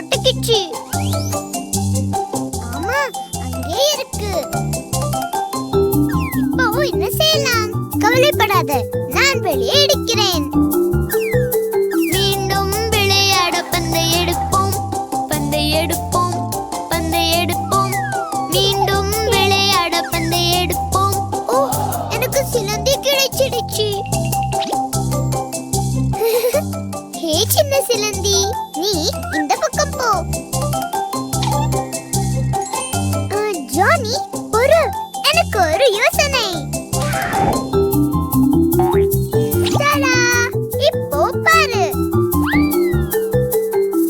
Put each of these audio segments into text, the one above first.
மாட்டிக்கிச்சு. ஆமா, அங்கே இருக்கு. இப்போ என்ன செய்யலாம்? கவலைப்படாத, நான் வெளியே எடுக்கிறேன். மீண்டும் விளையாட பந்தை எடுப்போம், பந்தை எடுப்போம், பந்தை எடுப்போம். மீண்டும் விளையாட பந்தை எடுப்போம். ஓ, எனக்கு சிலந்தி கிடைச்சிடுச்சு. ஹே சின்ன சிலந்தி, நீ இந்த பக்கம் போ. ஜானி, எனக்கு ஒரு யோசனை. தடா, இப்போ பாரு.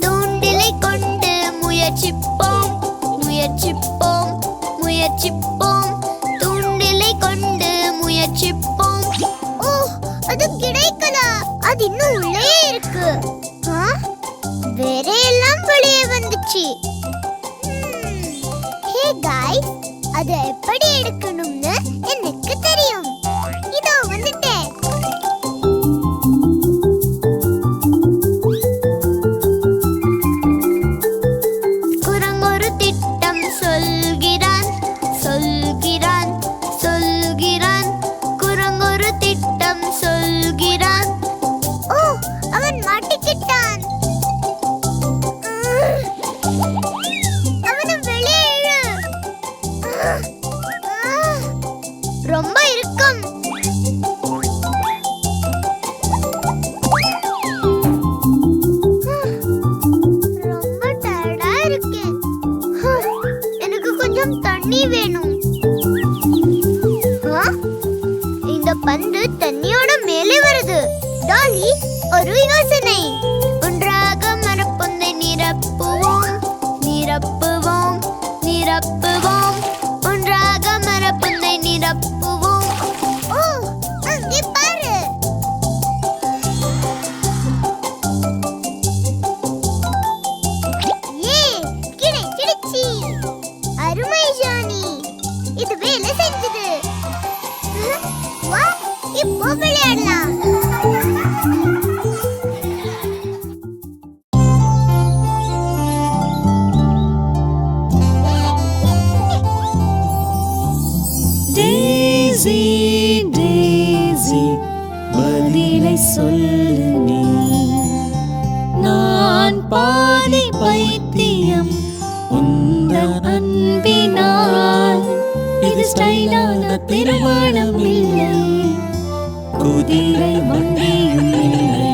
தூண்டிலை கொண்டு முயற்சிப்போம், முயற்சிப்போம், முயற்சிப்போம். தூண்டிலை கொண்டு முயற்சிப்போம். ஓ, அது கிடைக்கல. அது இன்னும் உள்ளே இருக்கு. வேற எல்லாம் வெளியே வந்துச்சு. ஹே गाइस, அது எப்படி எடுக்கணும்னு எனக்கு தெரியும். இதோ வந்துட்டேன். குரங்கொரு திட்டம் சொல்கிறான், சொல்கிறான், சொல்கிறான். குரங்கொரு திட்டம் சொல்கிறான். ஓ, அவன் மாட்டிக்கிட்டான். அவனை வெளியே இழு. ரொம்ப இறுக்கம். ரொம்ப டயர்டா இருக்கேன். எனக்கு கொஞ்சம் தண்ணி வேணும். இந்த பந்து தண்ணியோட மேலே வருது. டாலி, ஒரு யோசனை. ஒன்றாக மரப்பொந்தை நிரப்புவோம், நிரப்புவோம், நிரப்புவோம். ஒன்றாக மரப்பொந்தை நிரப்புவோம். ஓ, அங்கே பாரு. கிடைச்சிடுச்சு. அருமை ஜானி, இது வேலை செஞ்சது. வா, இப்போ விளையாடலாம். டேஸி, டேஸி, பதிலை சொல்லு நீ. நான் பாதி பைத்தியம் உந்தன் அன்பினால். இது ஸ்டைலான திருமணம் இல்லை, குதிரை வண்டியும் இல்லை.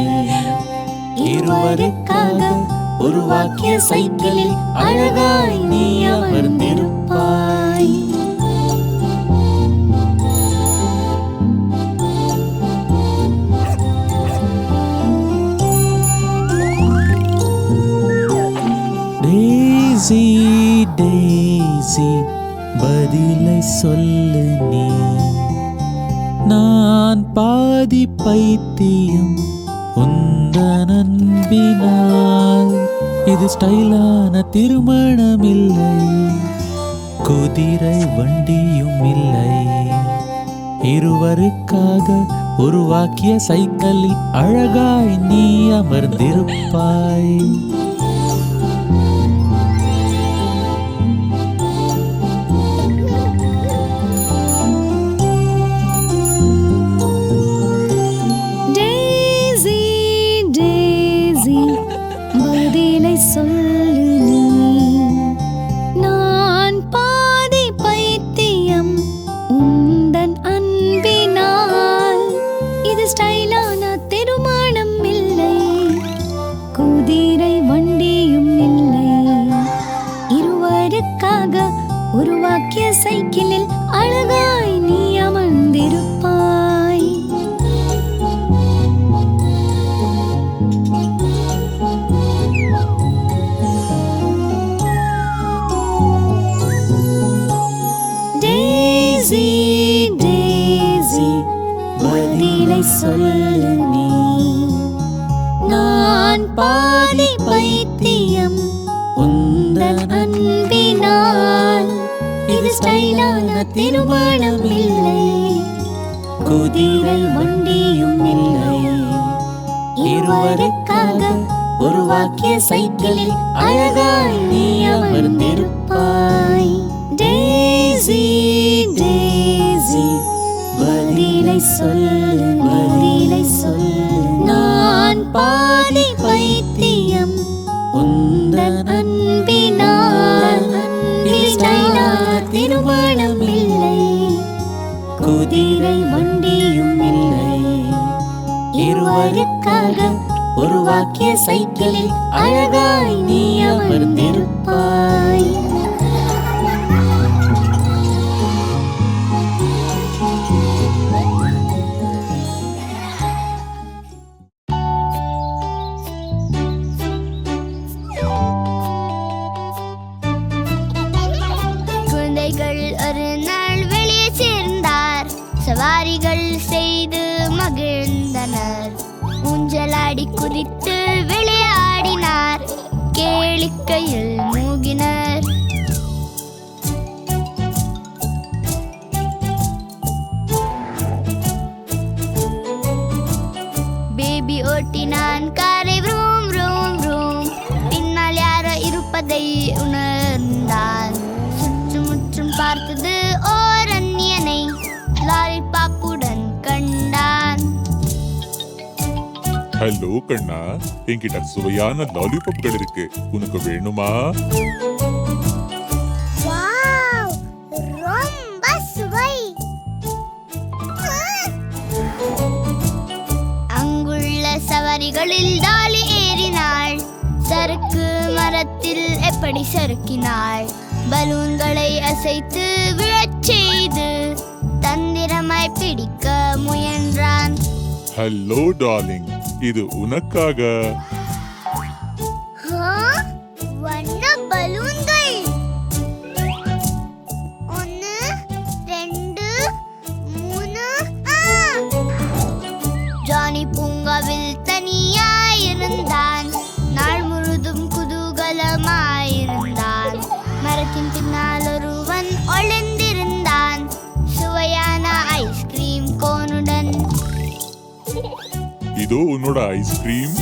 இருவருக்காக உருவாக்கிய சைக்கிளில் அழகாய் நீ அமர்ந்திருப்பாய். டேஸி, டேஸி, பதிலை சொல்லு நீ. நான் பாதி பைத்தியம் உந்தன் அன்பினால். இது ஸ்டைலான திருமணம் இல்லை, குதிரை வண்டியும் இல்லை. இருவருக்காக உருவாக்கிய சைக்கிளில் அழகாய் நீ அமர்ந்திருப்பாய். சொல்லு நீ. நான் பாதி பைத்தியம் உந்தன் அன்பினால். இது ஸ்டைலான திருமணம் இல்லை, குதிரை வண்டியும் இல்லை. இருவருக்காக உருவாக்கிய சைக்கிளில் அழகாய் நீ அமர்ந்திருப்பாய். டேஸி, டேஸி, பதிலை சொல்லு நீ. நான் பாதி பைத்தியம் உந்தன் அன்பினால். இது ஸ்டைலான திருமணம் இல்லை, குதிரை வண்டியும் இல்லை. இருவருக்காக ஒரு வாக்கிய சைக்கிளில் அழகாய் நீ அமர்ந்திருப்பாய். டேசி டேசி பதிலை சொல்லு, பதிலை சொல்லு. நான் பாதி பைத்தியம் உந்தன் அன்பினால். இது ஸ்டைலான திருமணம் இல்லை, குதிரை வண்டியும் இல்லை. இருவருக்காக ஒரு வாக்கிய சைக்கிளில் அழகாய் நீ அமர்ந்திருப்பாய். குழந்தைகள் ஒரு நாள் வெளியே சேர்ந்தார். சவாரிகள் செய்து மகிழ்ந்தனர். ஊஞ்சலாடி குறித்து விளையாடினார். கேளிக்கையில் மூகினர். பேபி ஓட்டினான் காரை ரூம் ரூம் ரூம். பின்னால் யாரோ இருப்பதை உணர்ந்தான். சுற்றுமுற்றும் பார்த்தது ஓர் அந்நியனை லாலிபாப்புடன் கண்டான். ஹலோ கண்ணா, என்கிட்ட சுவையான லாலிபாப்கள் இருக்கு, உனக்கு வேணுமா? வாவ், ரொம்ப சுவை. அங்குள்ள சவாரிகளில் டாலி ஏறினாள். சறுக்கு மரத்தில் எப்படி சறுக்கினாள். பலூன்களை அசைத்து விழச் செய்து தந்திரமாய் பிடிக்க முயன்றான். ஹலோ டார்லிங், இது உனக்காக. வண்ண பலூன்கள். 1 2 3. ஜானி பூங்காவில் தனியாயிருந்தான். நாள் முழுதும் குதூகலமாயிருந்தான். மரத்தின் பின்னால் ஒருவன் ஒளிந்திருந்தான். சுவையான ஐஸ்கிரீம் கோனுடன். இதோ உன்னோட ஐஸ்கிரீம்.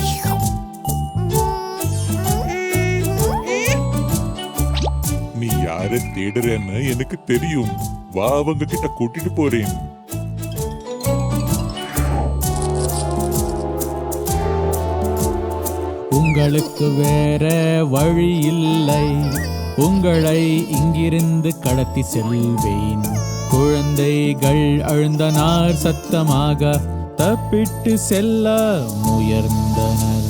நீ யார தேடுறன்னு எனக்கு தெரியும். வா, அவங்க கிட்ட கூட்டிட்டு போறேன். உங்களுக்கு வேற வழி இல்லை, உங்களை இங்கிருந்து கடத்தி செல்வேன். குழந்தைகள் அழுந்தனார் சத்தமாக தப்பிட்டு செல்ல முயன்றனர்.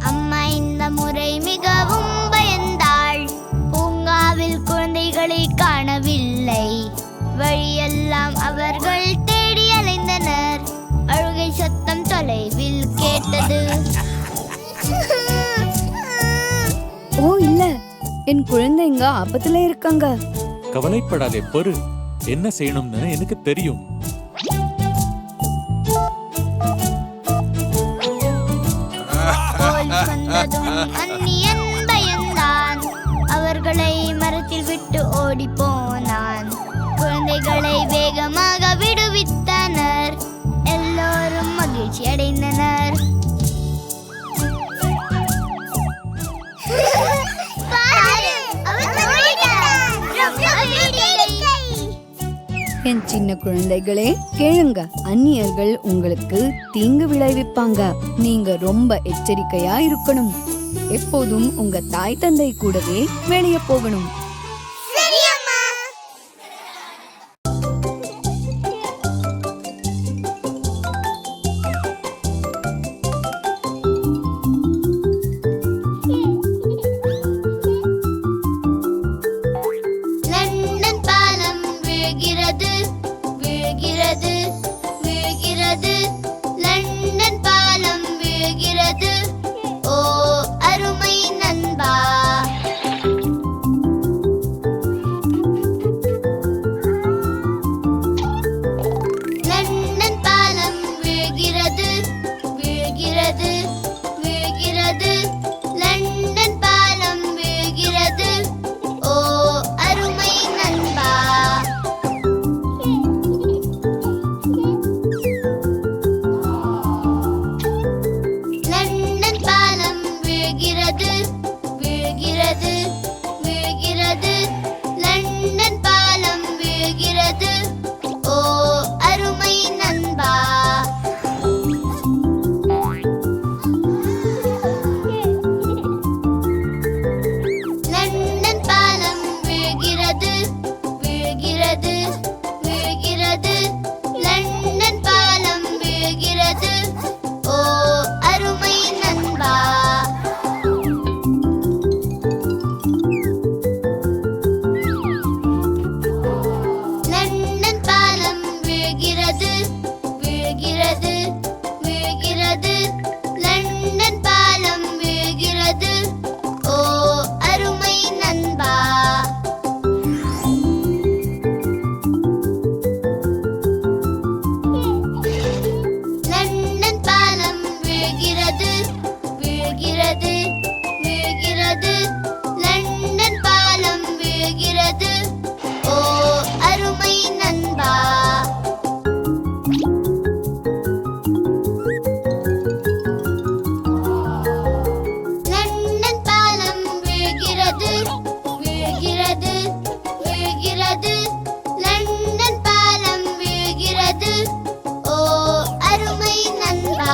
அம்மா இந்த முறை மிகவும் பயந்தாள். பூங்காவில் குழந்தைகளை காணவில்லை. வழியெல்லாம் அவர்கள் தேடி அலைந்தனர். அழுகை சத்தம் தொலைவில் கேட்டது. ஓ இல்ல, என் குழந்தைங்க ஆபத்துல இருக்காங்க. கவலைப்படாதே, பொறு. என்ன செய்யணும்னு எனக்கு தெரியும். போல் சொன்னதும் அந்நியன் பயந்தான். அவர்களை மரத்தில் விட்டு ஓடி போனான். குழந்தைகளை வேகமாக விடுவித்தனர். எல்லோரும் மகிழ்ச்சி அடைந்தனர். என் சின்ன குழந்தைகளே கேளுங்க, அந்நியர்கள் உங்களுக்கு தீங்கு விளைவிப்பாங்க. நீங்க ரொம்ப எச்சரிக்கையா இருக்கணும். எப்போதும் உங்க தாய் தந்தை கூடவே வெளியே போகணும். லண்டன் பாலம் விழுகிறது, விழுகிறது, விழுகிறது. லண்டன் பாலம் விழுகிறது. ஓ அருமை நண்பா. விழுகிறது. ஓ அருமை நண்பா. லண்டன் பாலம் விழுகிறது, விழுகிறது, விழுகிறது. லண்டன் பாலம் விழுகிறது. ஓ அருமை நண்பா. லண்டன் பாலம் விழுகிறது, விழுகிறது, விழுகிறது. லண்டன் பாலம் விழுகிறது. ஓ அருமை நண்பா. லண்டன் பாலம் விழுகிறது, விழுகிறது, விழுகிறது. லண்டன் பாலம் விழுகிறது. ஓ அருமை நண்பா. லண்டன் பாலம் விழுகிறது, விழுகிறது, விழுகிறது. லண்டன் பாலம் விழுகிறது. ஓ அருமை நண்பா.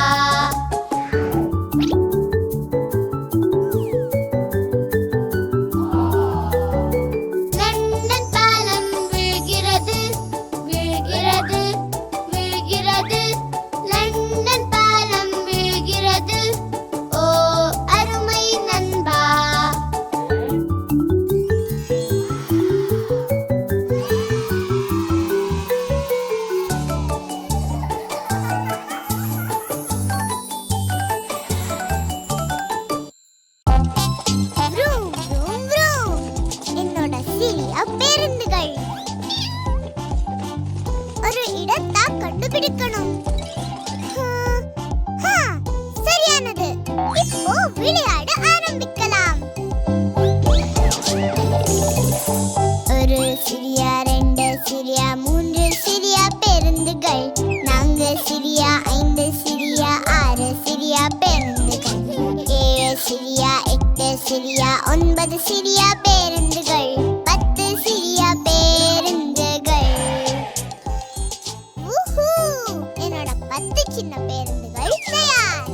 லண்டன் பாலம் விழுகிறது, விழுகிறது, விழுகிறது. லண்டன் பாலம் விழுகிறது. ஓ அருமை நண்பா. vroom, vroom, vroom. என்னோட சிறிய பேருந்துகள். ஒரு இடத்தை கண்டுபிடிக்கணும். ஹா, சரியானது. இப்போ விளையாட ஆரம்பிக்கலாம். ஒரு சிறிய, ரெண்டு சிறிய, மூன்று சிறிய பேருந்துகள். நான்கு சிறிய, ஐந்து சிறிய, ஆறு சிறிய பேருந்துகள். ஏழு சிறிய, எட்டு சிறிய, ஒன்பது சிறிய பேருந்துகள். 10 சிறிய பேருந்துகள். ஊஹூ, என்னோட 10 சின்ன பேருந்துகள் தயார்.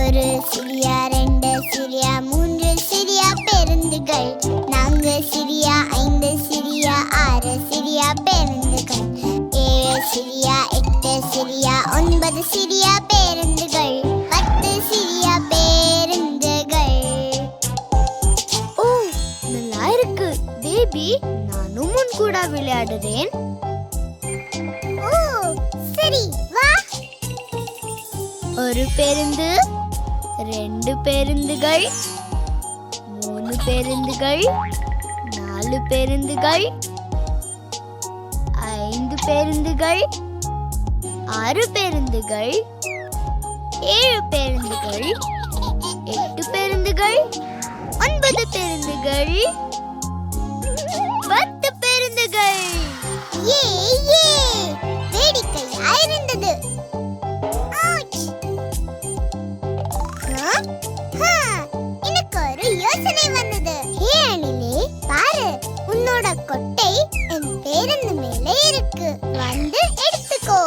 ஒரு சிறிய, ரெண்டு சிறிய, மூன்று சிறிய பேருந்துகள். நான்கு சிறிய, ஐந்து சிறிய, ஆறு சிறிய பேருந்துகள். ஏழு சிறிய, எட்டு சிறிய, ஒன்பது சிறிய பேருந்துகள். 10 சிறிய பேருந்துகள். ஓ, நல்லா இருக்கு பேபி. நானும் உன் கூட விளையாடுறேன். ஓ சரி, வா. ஒரு பேருந்து, ரெண்டு பேருந்துகள், மூணு பேருந்துகள், நாலு பேருந்துகள், ஐந்து பேருந்துகள், ஆறு பேருந்துகள், ஏழு பேருந்துகள், எட்டு பேருந்துகள், 9 பேருந்துகள், 10 பேருந்துகள். ஏ ஏ, வேடிக்கையா இருந்தது. Ouch. எனக்கு ஒரு யோசனை வந்தது. ஹே அணிலே, பாரு, உன்னோட கொட்டை என் பேருந்து மேலே இருக்கு. வந்து எடுத்துக்கோ.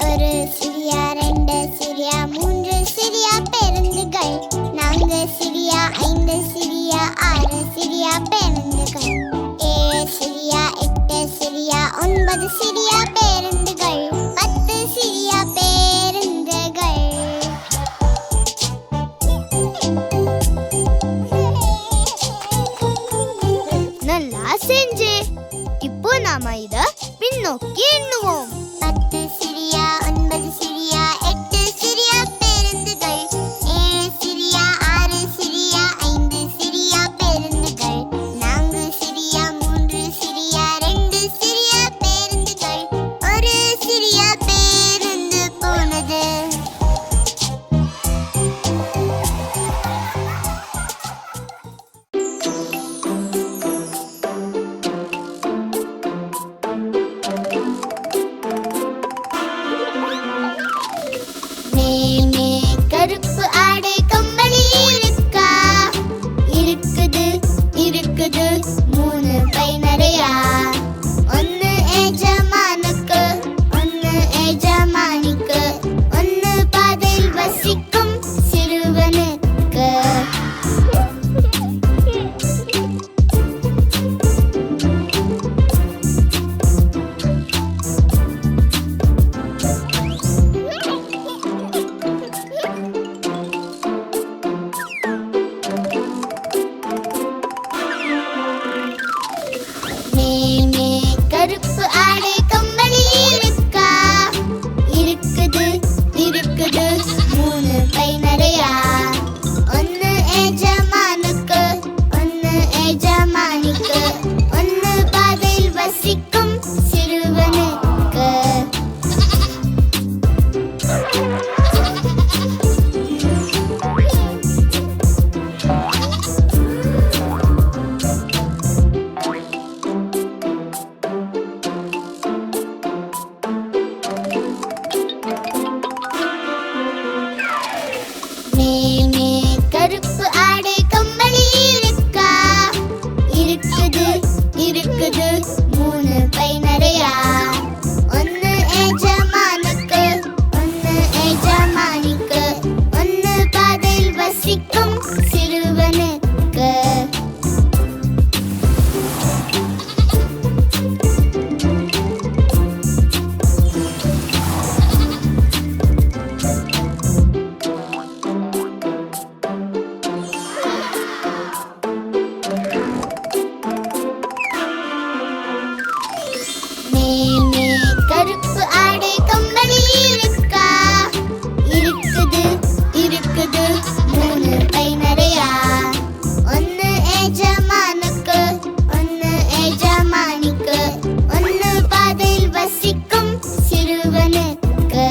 ஒரு சிறிய, ரெண்டு சிறிய, மூன்று சிறிய பேருந்துகள். நான்கு சிறிய, ஐந்து சிறிய, ஆறு சிறிய பேருந்துகள். ஏழு சிறிய, எட்டு சிறிய, ஒன்பது சிறிய பேருந்துகள். 10 சிறிய பேருந்துகள். நல்லா செஞ்சே. இப்போ நாம இத பின்னோக்கி எண்ணுவோம். 10 சிறிய, 9 சிறிய, 8 சிறிய பேருந்துகள். 7 சிறிய, 6 சிறிய, 5 சிறிய பேருந்துகள். 4 சிறிய, 3 சிறிய, 2 சிறிய பேருந்துகள். ஒரு சிறிய பேருந்து போனது. கருப்பு ஆடை கம்பளி இருக்கா? இருக்குது இருக்குது 3 பை நிறையா. ஒன்னு எஜமானுக்கு, ஒன்னு எஜமானிக்கு, ஒன்னு பாதையில் வசிக்கும் சிறுவனுக்கு. மேலே கருப்பு ஆடை கம்பளி இருக்கா? இருக்குது இருக்குது 3 பை நிறையா. ஒன்னு எஜமானுக்கு, ஒன்னு எஜமானிக்கு, ஒன்னு பாதையில் வசிக்கும் சிறுவனுக்கு. மேலே கருப்பு ஆடை கம்பளி இருக்கா? இருக்குது இருக்குது 3 பை நிறையா. ஒன்னு எஜமானுக்கு, ஒன்னு எஜமானிக்கு, ஒன்னு பாதையில் வசிக்கும் சிறுவனுக்கு.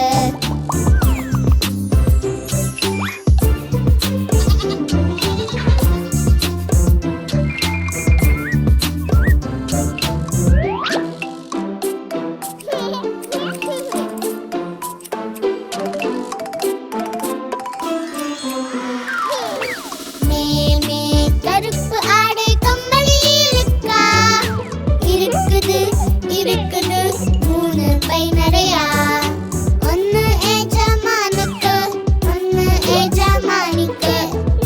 மேலே கருப்பு ஆடை கம்பளி இருக்கா? இருக்குது இருக்குது 3 பை நிறையா. ஒன்னு எஜமானுக்கு, ஒன்னு எஜமானிக்கு,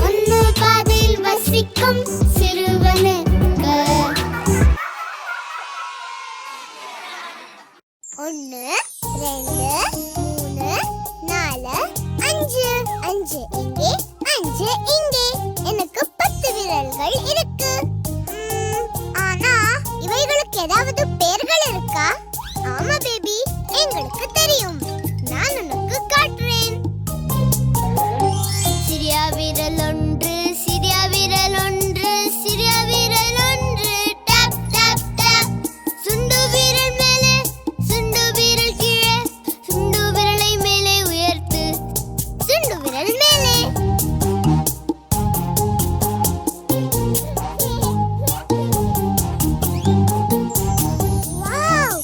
ஒன்னு பாதையில் வசிக்கும் சிறுவனுக்கு. 1 2 3 4 5 5 இங்கே 5 இங்கே. எனக்கு 10 விரல்கள் இருக்கு. ஆனா இவைகளுக்கு ஏதாவது பெயர்கள் இருக்கா? ஆமா பேபி, எங்களுக்கு தெரியும். நான் உனக்கு காட்டுறேன். சிறிய விரல் ஒன்று, சிறிய விரல் ஒன்று, சிறிய விரல் ஒன்று. Tap tap tap. சுண்டு விரல் மேலே, சுண்டு விரல் கீழே, சுண்டு விரலை மேலே உயர்த்து. சுண்டு விரல் மேலே. வாவ்,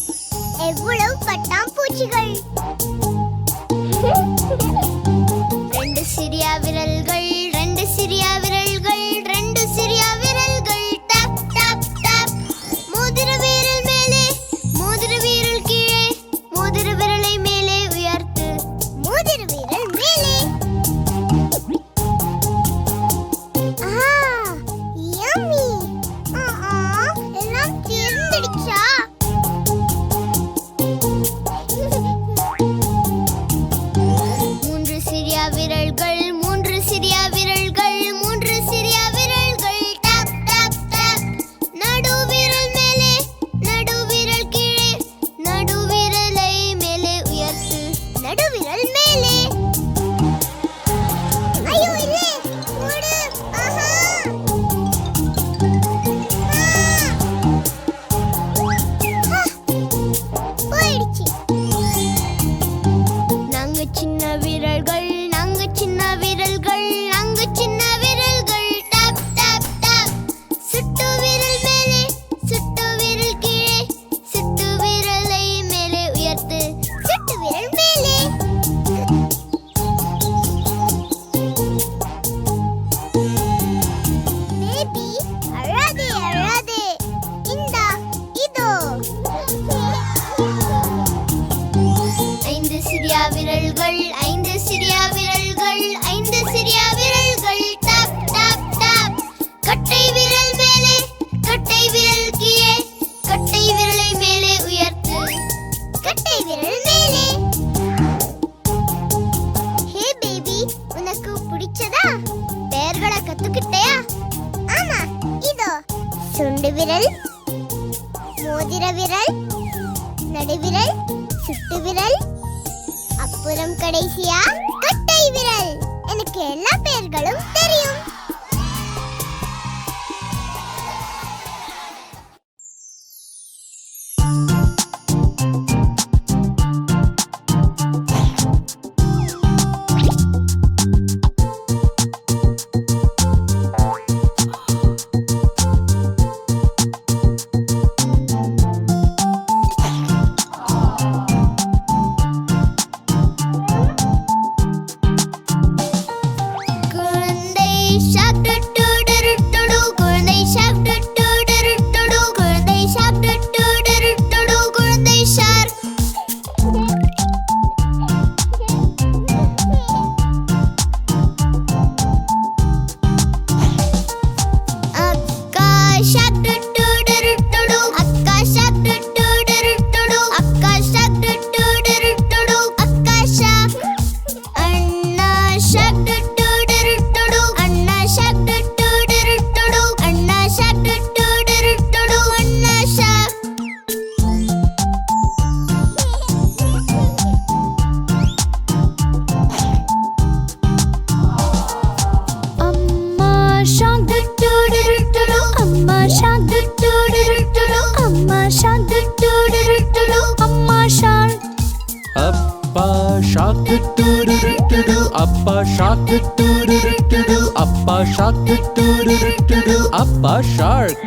எவ்வளவு பட்டாம்பூச்சிகள். 2 சிறிய விரல்கள், 2 சிறிய விரல்கள், 2 சிறிய விரல்கள். Tap tap tap. மோதிர விரல் மேலே, மோதிர விரல் கீழே, மோதிர விரலை மேலே உயர்த்து. மோதிர விரல் மேலே. யம்மி. எல்லாம் தீர்ந்துடுச்சா? மூன்று சிறிய விரல்கள், 3 சிறிய விரல்கள், 3 சிறிய விரல்கள். Tap tap tap. நடு விரல் மேலே, நடு விரல் கீழே, நடு விரலை மேலே உயர்த்து. நடு விரல் மேலே. ஐயோ இல்லை, மூடு. ஆஹா. போயிடுச்சு. நாங்க சின்ன விரல்கள், நாங்க சின்ன விரல்கள், நாங்க சின்ன விரல்கள். Tap tap tap. சுட்டு விரல் மேலே, சுட்டு விரல் கீழே, சுட்டு விரலை மேலே உயர்த்து. சுட்டு விரல் மேலே. பேபி, அழாதே அழாதே. இந்தா, இதோ. 5 சிறிய விரல்கள், 5 சிறிய விரல்கள், 5 சிறிய விரல்கள். Tap tap tap. கட்டை விரல் மேலே, கட்டை விரல் கீழே, கட்டை விரலை மேலே உயர்த்து. கட்டை விரல் மேலே. ஹே பேபி, உனக்கு பிடிச்சதா? பெயர்களை கத்துக்கிட்டயா? ஆமா, இதோ. சுண்டு விரல், மோதிர விரல், நடுவிரல், சுட்டு விரல், அப்புறம் கடைசியா கட்டை விரல். எனக்கு எல்லா பெயர்களும் தெரியும். Appa shark do-do-do-do-do. Appa shark do-do-do-do-do. Appa shark.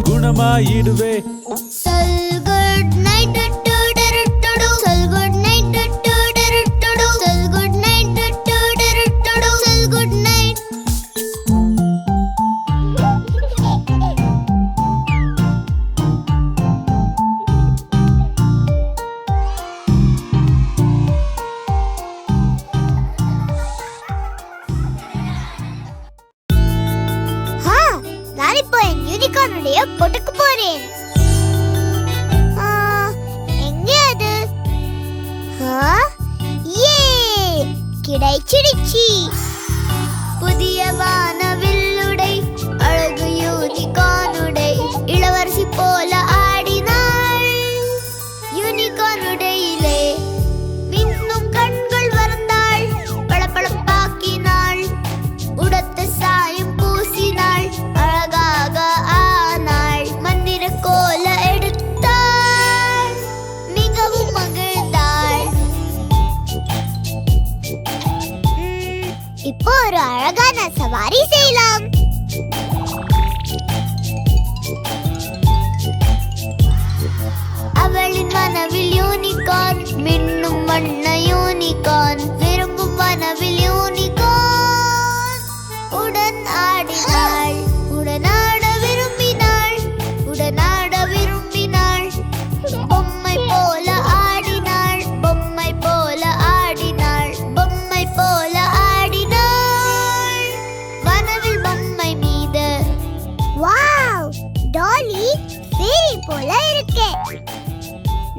Gunamayidve. Sol good night Sol good night Sol good night Sol good night. யூனிகார்னுடைய பொட்டுக்கு போறேன். எங்க அது? கிடைச்சிடுச்சு. புதிய வானவில்லுடை, அழகு யூனிகார்னுடை, இளவரசி போல ஆடினாள். யூனிகார்னுடையிலே மின்னும் கண்கள் வந்தாள், பளபளப்பாக்கினாள், உடத்த சாயம் பூசினாள், அழகாக ஆனாள், மந்திர கோல எடுத்தாள், மிகவும் மகிழ்ந்தாள். இப்போ ஒரு அழகான சவாரி செய்யலாம். அவளின் மனவில் யூனிகார்ன், மின்னும் வண்ண யூனிகார்ன், விரும்பும் மனவில் யூனிகார்ன். உடன் ஆடினாள், உடனாட விரும்பினாள், உடனாட விரும்பினாள், பொம்மை போல ஆடினாள், பொம்மை போல ஆடினாள், பொம்மை போல ஆடினாள், வனவில் பொம்மை மீது. வாவ், டாலி பேரி போல இருக்கே.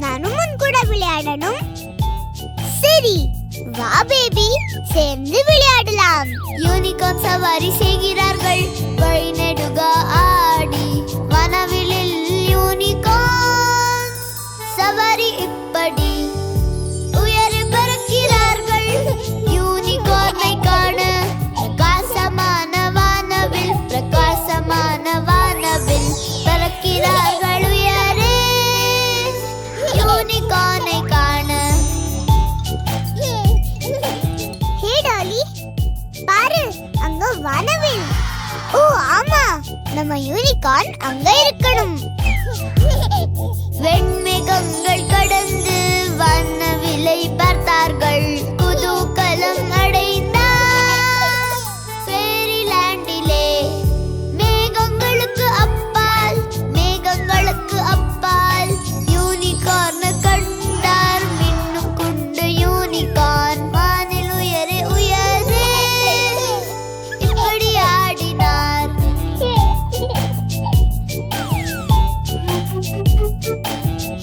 நானும் உன் கூட விளையாடணும். சரி வா பேபி, சேர்ந்து விளையாடலாம். யூனிகார்ன் சவாரி செய்கிறார்கள், வழி நெடுக ஆடி, வனவிலில் யூனிகார்ன் சவாரி இப்படி. உயர பறக்கிறார்கள், யூனிகார்ன் நம்ம யூனிகார்ன் அங்க இருக்கணும். வெண்மேகங்கள் கடந்து வானவிலை பார்த்தார்கள். குதூகலம் அடைந்தார் ஃபேரிலாண்டிலே. மேகங்களுக்கு அப்பால் யூனிகார்ன் கண்டார். மின்னும் குண்டு யூனிகார்ன் வானில் உயரே உயரே இப்படி ஆடினார்.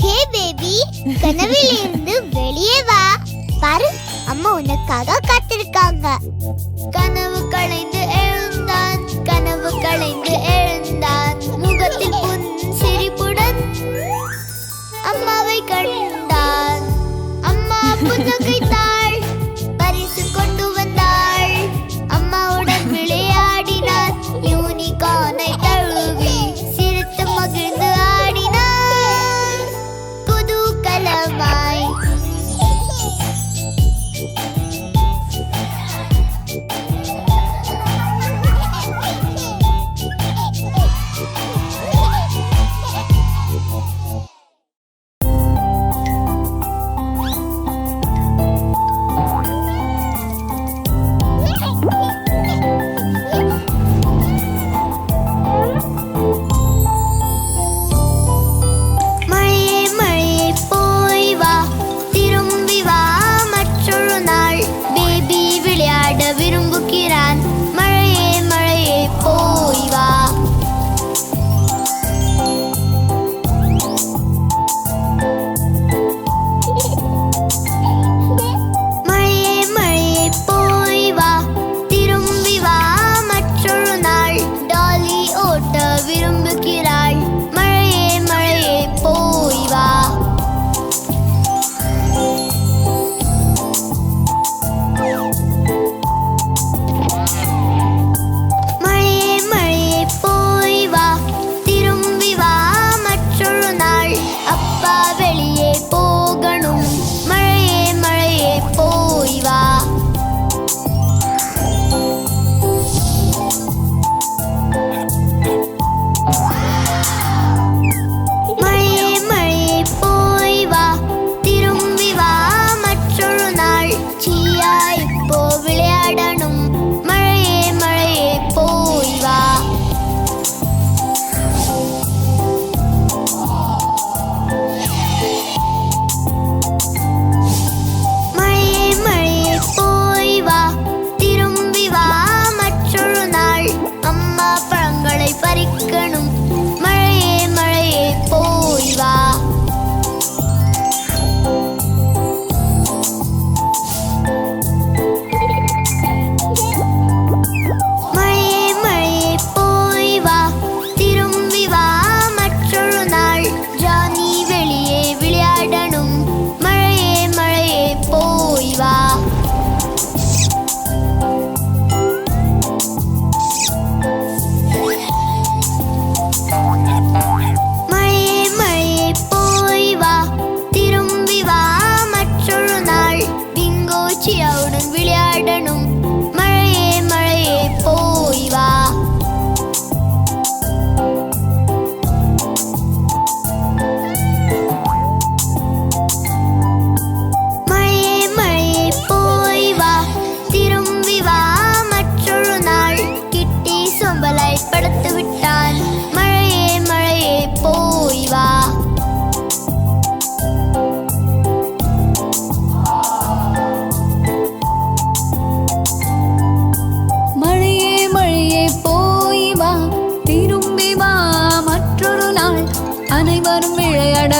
ஹே பேபி, கனவிலிருந்து வெளியே வா. பாரு, அம்மா உனக்காக காத்திருக்காங்க. கனவு களைந்து எழுந்தான். முகத்தில் புன் சிரிப்புடன் அம்மாவை கண்டான். அம்மா புன்னகைத்தாள். பரிசு கொண்டு வந்தாள். அம்மாவுடன் விளையாடினார். யூனிகார்னை தழுவி சிரித்து மகிழ்ந்து ஆடினார் குதூகலமாய்.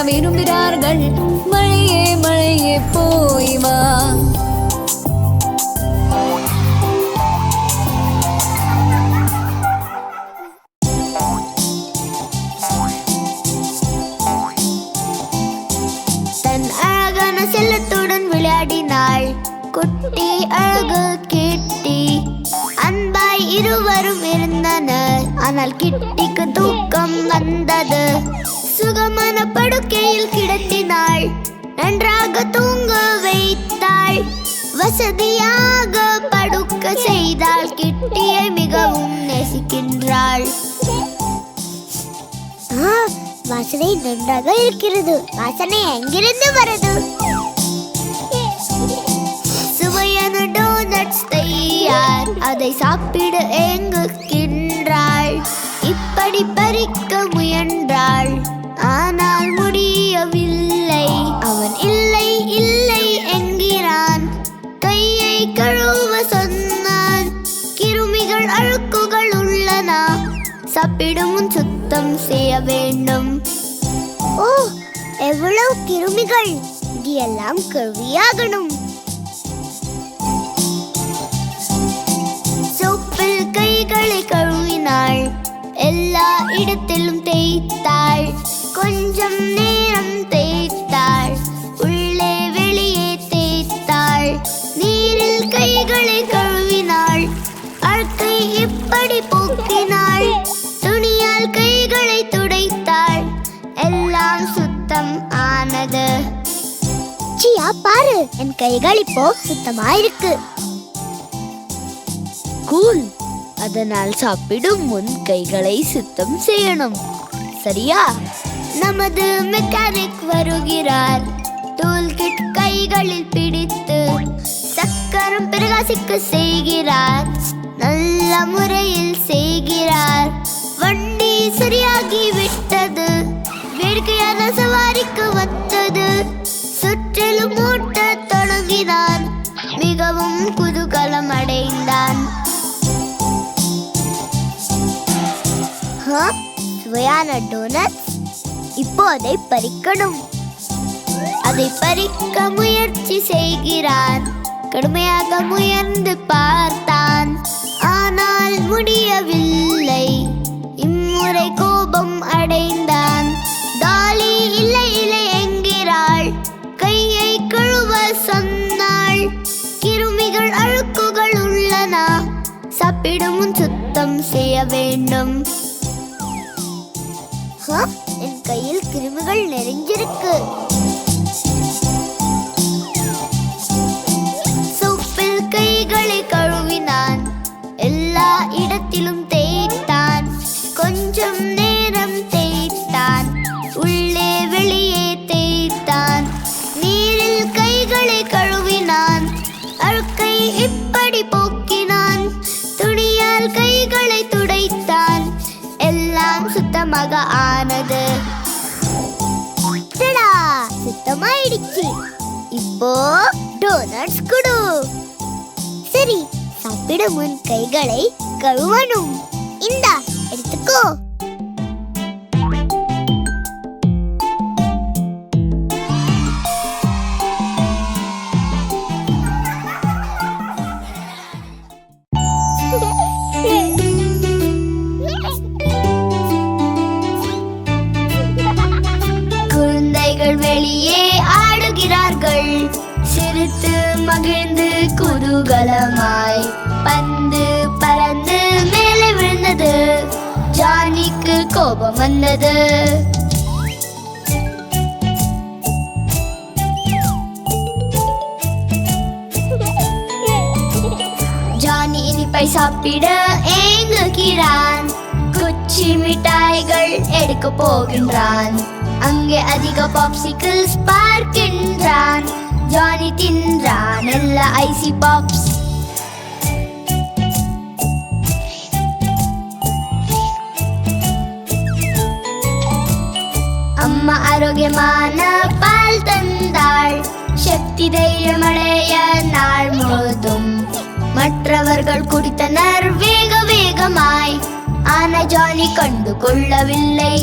விரும்புகிறார்கள். மழையே மழையே போய் வா. தன் அழகான செல்லத்துடன் விளையாடினாள் குட்டி அழகு கிட்டி. அன்பாய் இருவரும் இருந்தனர். ஆனால் கிட்டிக்கு தூக்கம் வந்தது. சுகமான படுக்கையில் கிடத்தினாள். நன்றாக தூங்க வைத்தாள். வசதியாக படுக்க செய்தாள். கிட்டியை மிகவும் நேசிக்கின்றாள். வாசனை நன்றாக இருக்கிறது. வாசனை எங்கிருந்து வருது? சுவையான டோனட்ஸ் தயார். அதை சாப்பிட ஏங்குகின்றாள். இப்படி பறிக்க முயன்றாள், ஆனால் முடியவில்லை. அவன் இல்லை இல்லை என்கிறான். கையை கழுவ சொன்னான். கிருமிகள் அழுக்குகள் உள்ளன. சாப்பிடும் முன் சுத்தம் செய்ய வேண்டும். ஓ, எவ்வளவு கிருமிகள்! இது எல்லாம் கழுவியாகணும். சோப்பில் கைகளை கழுவினாள். எல்லா இடத்திலும் தேய்த்தாள். கொஞ்சம் நேரம் தேய்த்தாள். உள்ளே வெளியே தேய்த்தாள். நீரில் கைகளை கழுவினாள். அழுக்கை இப்படி போக்கினாள். துணியால் கைகளை துடைத்தாள். எல்லாம் சுத்தம் ஆனது. சியா, பாரு, என் கைகள் இப்போ சுத்தமாயிருக்கு. கூல். அதனால் சாப்பிடும் முன் கைகளை சுத்தம் செய்யணும், சரியா? நமது மெக்கானிக் வருகிறார். டூல்கிட் கைகளில் பிடித்து சக்கரம் பிரகாசிக்க செய்கிறார். நல்ல முறையில் செய்கிறார். வண்டி சரியாகி விட்டது. வேடிக்கையான சவாரிக்கு வந்தது. சுற்றிலும் ஓட்ட தொடங்கினான். மிகவும் குதூகலம் அடைந்தான். சுவையான டோனட்ஸ். இப்போ அதை பறிக்கணும். அதை பறிக்க முயற்சி செய்கிறான். கடுமையாக முயன்று பார்த்தான், ஆனால் முடியவில்லை. இம்முறை கோபம் அடைந்தான். டாலி இல்லை இல்லை என்கிறாள். கையை கழுவ சொன்னாள். கிருமிகள் அழுக்குகள் உள்ளன. சாப்பிடும் முன் சுத்தம் செய்ய வேண்டும். என் கையில் கிருமிகள் நிறைஞ்சிருக்கு. சோப்பில் கைகளை கழுவினான். எல்லா இடத்திலும் தேய்த்தான். கொஞ்சம் நேரம் தேய்த்தான். உள்ளே வெளியே தேய்த்தான். நீரில் கைகளை கழுவினான். அழுக்கை இப்படி போக்கினான். துணியால் கைகளை துடைத்தான். எல்லாம் சுத்தமாக ஆனது. சுத்தமாயிடுச்சு. இப்போ டோனட்ஸ் கொடு. சரி, சாப்பிட முன் கைகளை கழுவணும். இந்தா, எடுத்துக்கோ. குழந்தைகள் வெளியே ஆடுகிறார்கள். சிரித்து மகிழ்ந்து குதூகலமாய் பந்து பறந்து மேலே விழுந்தது. ஜானிக்கு கோபம் வந்தது. ஜானி இனிப்பை சாப்பிட ஏங்குகிறான். குச்சி மிட்டாய்கள் எடுக்க போகின்றான். அங்கே அதிக பாப்சிக்கிள்ஸ் பார்க்கின்றான். ஜானி தின்றான் எல்லா ஐசி பாப்ஸ். அம்மா ஆரோக்கியமான பால் தந்தாள். சக்தி தைரியமடைய நாள் முழுதும். மற்றவர்கள் குடித்தனர் வேக வேகமாய். ஆனா ஜானி கண்டு கொள்ளவில்லை.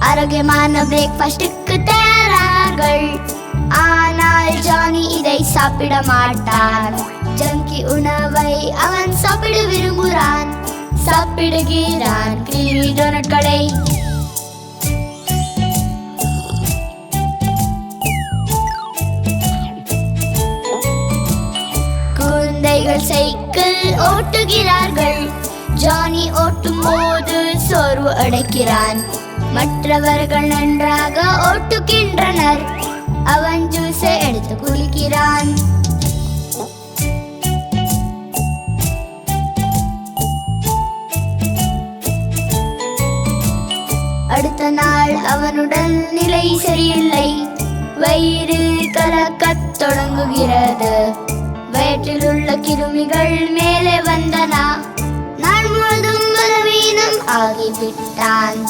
ஆரோக்கியமான பிரேக்ஃபாஸ்டுக்கு தயாரார்கள். ஆனால் ஜானி இதை சாப்பிட மாட்டான். ஜங்கி உணவை அவன் சாப்பிட விரும்புகிறான். சாப்பிடுகிறான் கிரீமி டோனட்களை. குழந்தைகள் சைக்கிள் ஓட்டுகிறார்கள். ஜானி ஓட்டும் போது சோர்வு அடைக்கிறான். மற்றவர்கள் நன்றாக ஓட்டுகின்றனர். அவன் ஜூஸை எடுத்து குடிக்கிறான். அடுத்த நாள் அவனுடன் நிலை சரியில்லை. வயிறு கலக்கத் தொடங்குகிறது. வயிற்றில் உள்ள கிருமிகள் மேலே வந்தன. நாள் முழுதும் பலவீனம் ஆகிவிட்டான்.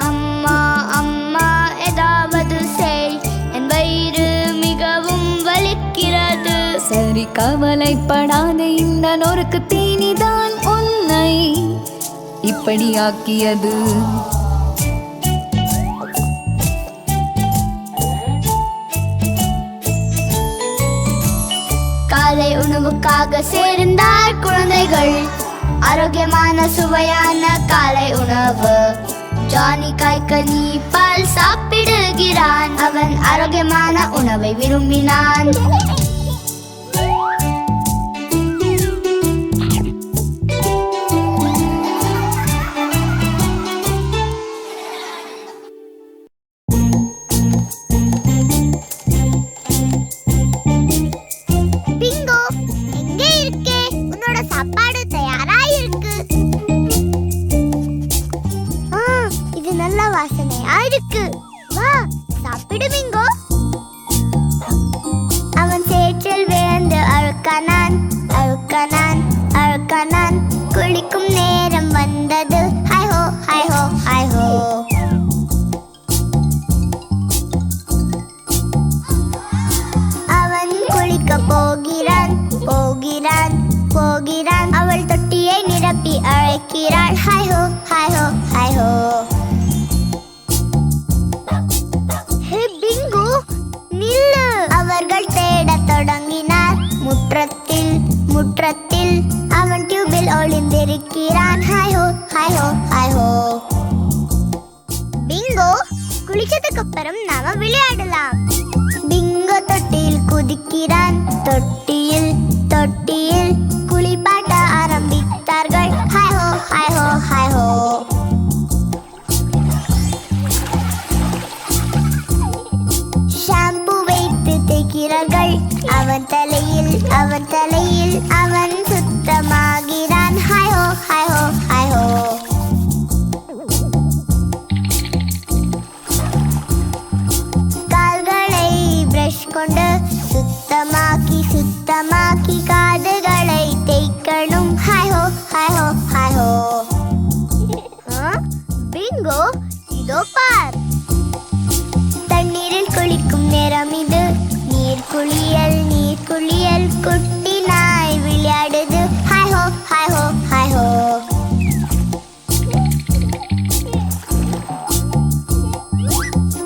அம்மா அம்மா ஏதாவது செய், என் வயிறு மிகவும் வலிக்கிறது. சரி, கவலைப்படாதே, இந்த நொறுக்கு தீனிதான் உன்னை இப்படி ஆக்கியது. காலை உணவுக்காக சேர்ந்தார் குழந்தைகள். ஆரோக்கியமான சுவையான காலை உணவு. ஜானி காய்கனி பால் சாப்பிடுகிறான். அவன் ஆரோக்கியமான உணவை விரும்பினான். பிங்கோ, எங்கே இருக்கே? உன்னோட சாப்பாடு தயாரா இருக்கு. இது நல்ல வாசனையா இருக்கு. வா, சாப்பிடு பிங்கோ. அவன் சேற்றில் விழுந்து அழுக்கானான், அழுக்கானான், அழுக்கானான். குளிக்கும் நேரம் வந்தது. ஹாய் ஹோ, ஹாய் ஹோ, ஹாய் ஹோ. அவன் குளிக்க போகிறான், போகிறான், போகிறான். அவள் தொட்டியை நிரப்பி அழைக்கிறாள். ஹாய் ஹோ, ஹாய் ஹோ, ஹாய் ஹோ. ஹே பிங்கோ, நில்லு. அவர்கள் தேடத் தொடங்கினார். முற்றத்தில், முற்றத்தில் அவன் டியூபில் ஒளிந்திருக்கிறான். ஹாய் ஹோ, ஹாய் ஹோ, ஹாய் ஹோ. பிங்கோ, குளிச்சதுக்கு அப்புறம் நாம விளையாடலாம். பிங்கோ தொட்டியில் குதிக்கிறான். தொட்டியில், தொட்டியில் குளிப்பாட்ட ஆரம்பித்தார்கள். ஹாய் ஹோ, ஹாய் ஹோ, ஹாய் ஹோ. ஷாம்பு வைத்து தேய்க்கிறார்கள். அவன் தலையில், அவன் தலையில் அவன் சுத்தமாகிறான். ஹாய் ஹோ, ஹாய் ஹோ, ஹாய் ஹோ. கால்களை பிரஷ் கொண்டு சுத்தமாக்கி, சுத்தமாக்கி காதுகளை தேய்க்கணும். ஹாய் ஹோ, ஹாய் ஹோ, ஹாய் ஹோ. பிங்கோ, இதோ பார். தண்ணீரில் குளிக்கும் நேரம் இது. நீர் குளியல், நீர் குளியல். குட்டி நாய் விளையாடுது. ஹாய் ஹோ, ஹாய் ஹோ, ஹாய் ஹோ.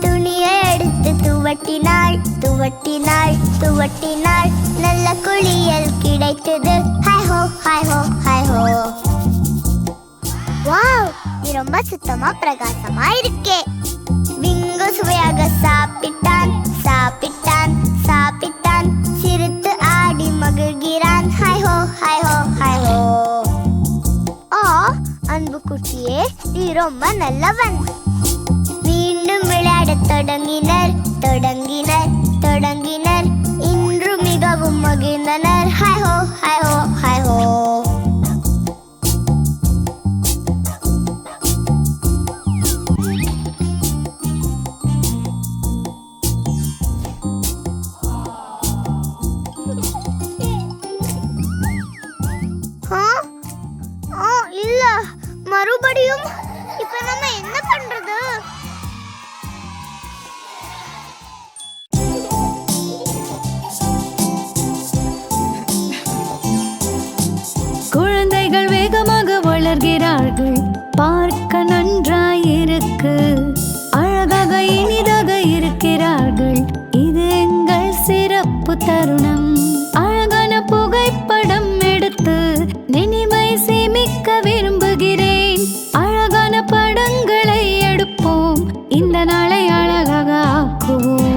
துணியை எடுத்து துவட்டினாள், துவட்டினாள், துவட்டினாள். நல்ல குளியல் கிடைத்தது. ஹாய் ஹோ, ஹாய் ஹோ, ஹாய் ஹோ. வாவ், நீ ரொம்ப சுத்தமா பிரகாசமா இருக்கே. பிங்கோ சுவையாக சாப்பிட்டான், சாப்பிட்டான், சாப்பிட்டான். சிரித்து ஆடி மகிழ்கிறான். ஹாய் ஹோ, ஹாய் ஹோ, ஹாய் ஹோ. அன்பு குட்டியே, நீ ரொம்ப நல்லவன். மீண்டும் விளையாடத் தொடங்கினர், தொடங்கினர், தொடங்கினர். இன்று மிகவும் மகிழ்ந்தனர். ஹாய் ஹோ, ஹாய் ஹோ, ஹாய் ஹோ. இல்ல, மறுபடியும் இப்ப நம்ம என்ன பண்றது? குழந்தைகள் வேகமாக வளர்கிறார்கள். பார்க்க நன்றாயிருக்கு. அழகாக இனிதாக இருக்கிறார்கள். இது எங்கள் சிறப்பு தருணம். அழகான புகைப்படம் எடுத்து நினைவை சேமிக்க விரும்புகிறேன். அழகான படங்களை எடுப்போம். இந்த நாளை அழகாக ஆக்குவோம்.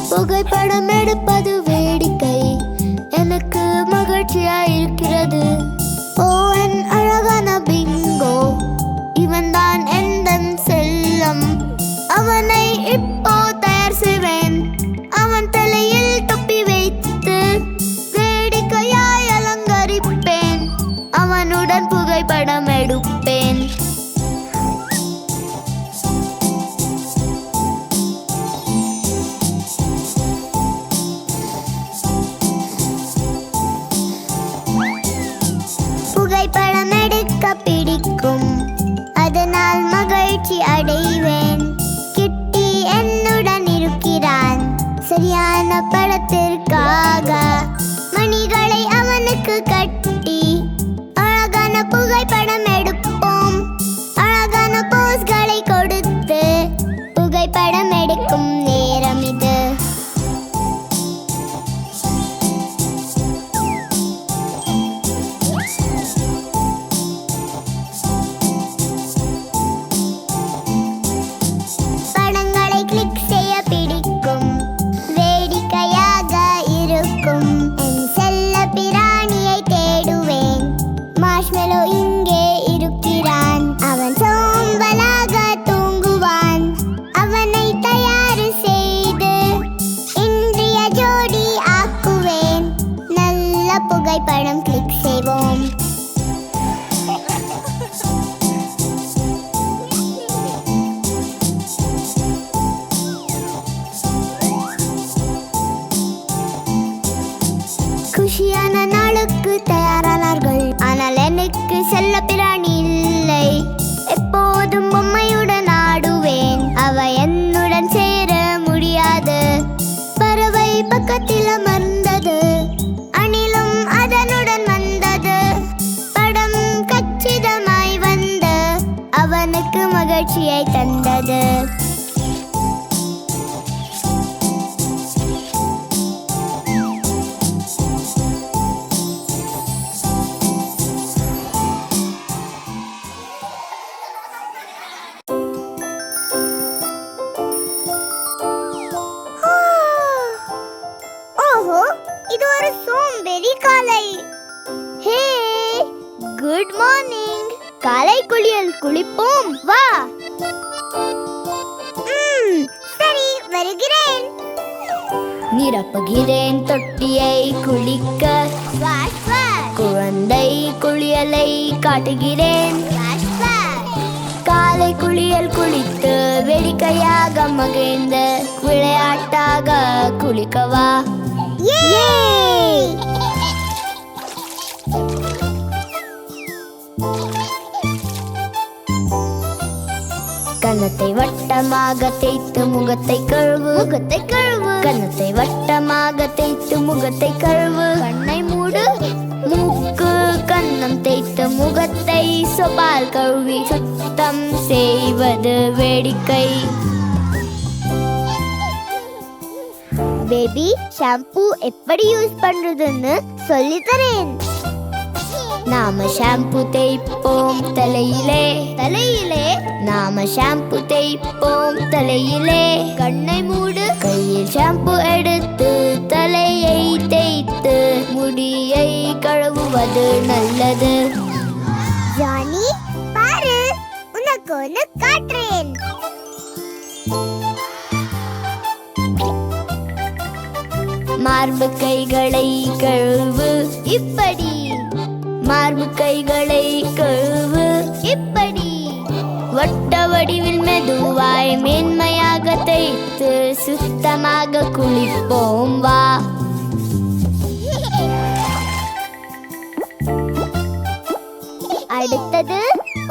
புகைப்படம் எடுப்பது வேடிக்கை. எனக்கு மகிழ்ச்சியா இருக்கிறது. ஓ, என் அழகான பிங்கோ, இவன்தான் எந்தன் செல்லம். அவனை இப்போ தயார் செய்வேன். சரியான படத்திற்காக மணிகளை அவனுக்கு கட்டி அழகான புகைப்படம் எடுப்போம். அழகான போஸ்களை கொடுத்து புகைப்படம் எடுக்கும் நேரம் இது. படங்களை கிளிக் செய்ய பிடிக்கும், வேடிக்கையாக இருக்கும். என் செல்ல பிராணியை தேடுவேன். மார்ஷ்மெலோ இங்கே இருக்கிறான். அவன் சோம்பலாக தூங்குவான். அவனை தயார் செய்து இன்றைய ஜோடி ஆக்குவேன். நல்ல புகைப்படம் கிளிக் செய்வோம். குஷியான நாளுக்கு தயாரானார்கள். ஆனால் எனக்கு செல்ல பிராணி இல்லை. எப்போதும் பொம்மையுடன் ஆடுவேன். அவ என்னுடன் சேர முடியாது. பறவை பக்கத்தில் அமர்ந்தது. அணிலும் அதனுடன் வந்தது. படம் கச்சிதமாய் வந்து அவனுக்கு மகிழ்ச்சியை தந்தது. ஓஹோ, இது ஒரு சோம்பேறி காலை. ஹே, குட் மார்னிங். காலை குளியல் குளிப்போம் வா. சரி, வருகிறேன். நிரப்புகிறேன் தொட்டியை குளிக்க. குழந்தை குளியலை காட்டுகிறேன். காலை குளியல் குளித்து வேடிக்கையாக மகிழ்ந்து விளையாட்டாக குளிக்கவா. கன்னத்தை வட்டமாக தேய்த்து முகத்தை கழுவு. கன்னத்தை வட்டமாக தேய்த்து முகத்தை கழுவு. கண்ணை மூடு. மூக்கு கன்னம் தேய்த்து முகத்தை சோப்பால் கழுவி சுத்தம் செய்வது வேடிக்கை. பேபி, ஷாம்பு எப்படி யூஸ் பண்றதுன்னு சொல்லி தரேன். நாம ஷாம்பு தேய்ப்போம் தலையிலே. நாம ஷாம்பு தேய்ப்போம் தலையிலே. கண்ணை மூடு. கையில் ஷாம்பு எடுத்து தலையை தேய்த்து முடியை கழுவுவது நல்லது. ஜானி, பாரு, உனக்கு ஒன்று காட்டுறேன். மார்பு கைகளை கழுவு. இப்படி. மார்பு கைகளை கழுவு. இப்படி. வட்ட வடிவில் மெதுவாய் மேன்மையாக தேய்த்து சுத்தமாக குளிப்போம் வா. அடுத்தது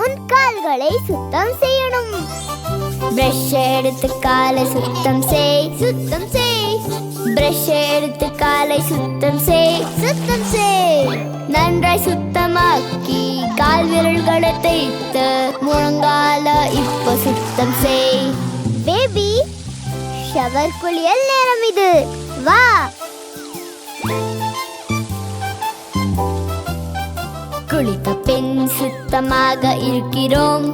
உன் கால்களை சுத்தம் செய்யணும். பிரஷ் எடுத்து காலை சுத்தம் செய். பிரஷ் எடுத்து காலை சுத்தம் செய். நன்றாய் சுத்தமாக்கி கால் விரல்களை தேய்த்து முழங்கால இப்ப சுத்தம் செய். பேபி, ஷவர் குளியல் நேரம் இது வா. குளித்த பின் சுத்தமாக இருக்கிறோம்.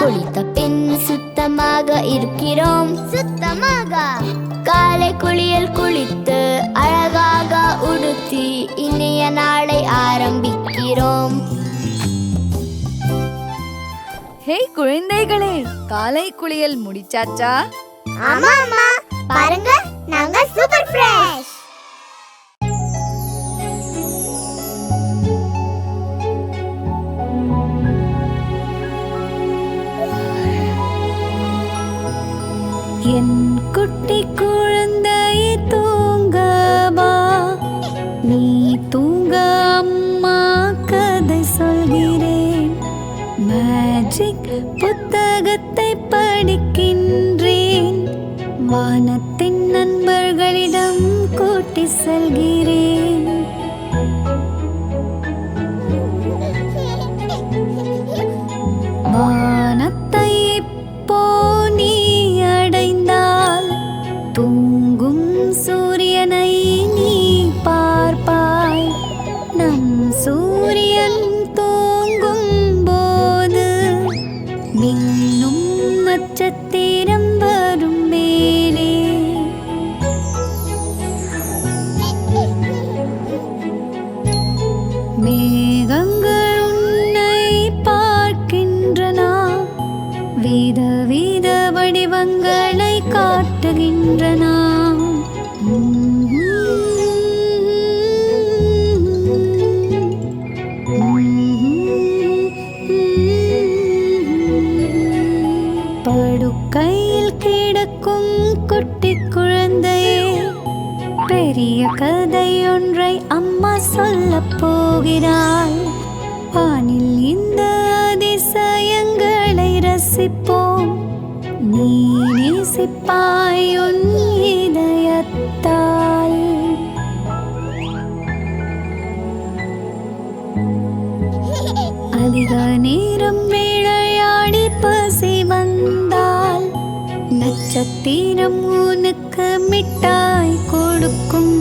குளித்த பின் சுத்தமாக இருக்கிறோம். காலை குளியல் குளித்து அழகாக உடுத்தி இனிய நாளை ஆரம்பிக்கிறோம். ஹே குழந்தைகளே, காலை குளியல் முடிச்சாச்சா? ஆமா அம்மா, பாருங்க, நாங்க சூப்பர் ஃப்ரெஷ். என் குட்டி குழந்தையே தூங்கவா, நீ தூங்க அம்மா கதை சொல்கிறேன். மேஜிக் புத்தகத்தை படிக்கின்றேன். வானத்தின் நண்பர் செல்கிறேன். வானத்தை இப்போ நீ அடைந்தால் தூங்கும் சூரியனை நீ பார்ப்பாய். நம் சூரியன் தூங்கும் போது மின்னும் நட்சத்திரம் வரும் மேலே. மேகங்கள் உன்னை பார்க்கின்றன, வித வடிவங்களை காட்டுகின்றன. படுக்கையில் கிடக்கும் குட்டி குழந்தையே, பெரிய கதை ஒன்றை அம்மா சொல்லப் போகிறாள். வானில் இந்த அதிசயங்களை ரசிப்போம். நீ நேசிப்பாய் உன் இதயத்தால். அதிக நேரம் விளையாடி பசி வந்தால் நட்சத்திரம் உனக்கு மிட்டாய் கொடுக்கும்.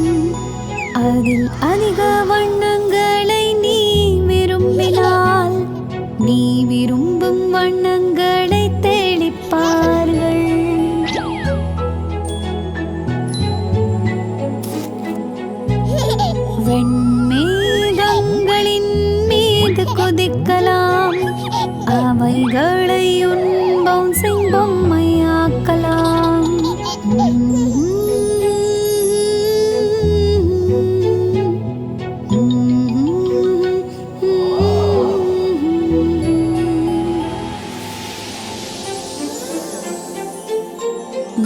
அதில் அதிக வண்ணங்களை நீ விரும்பினால் நீ விரும்பும் வண்ணங்களை தேடிப்பார்கள். வெண்மேகங்களின் மீது குதிக்கலாம், அவைகளை உன் பவுன்சிங் பொம்மையாக்கலாம்.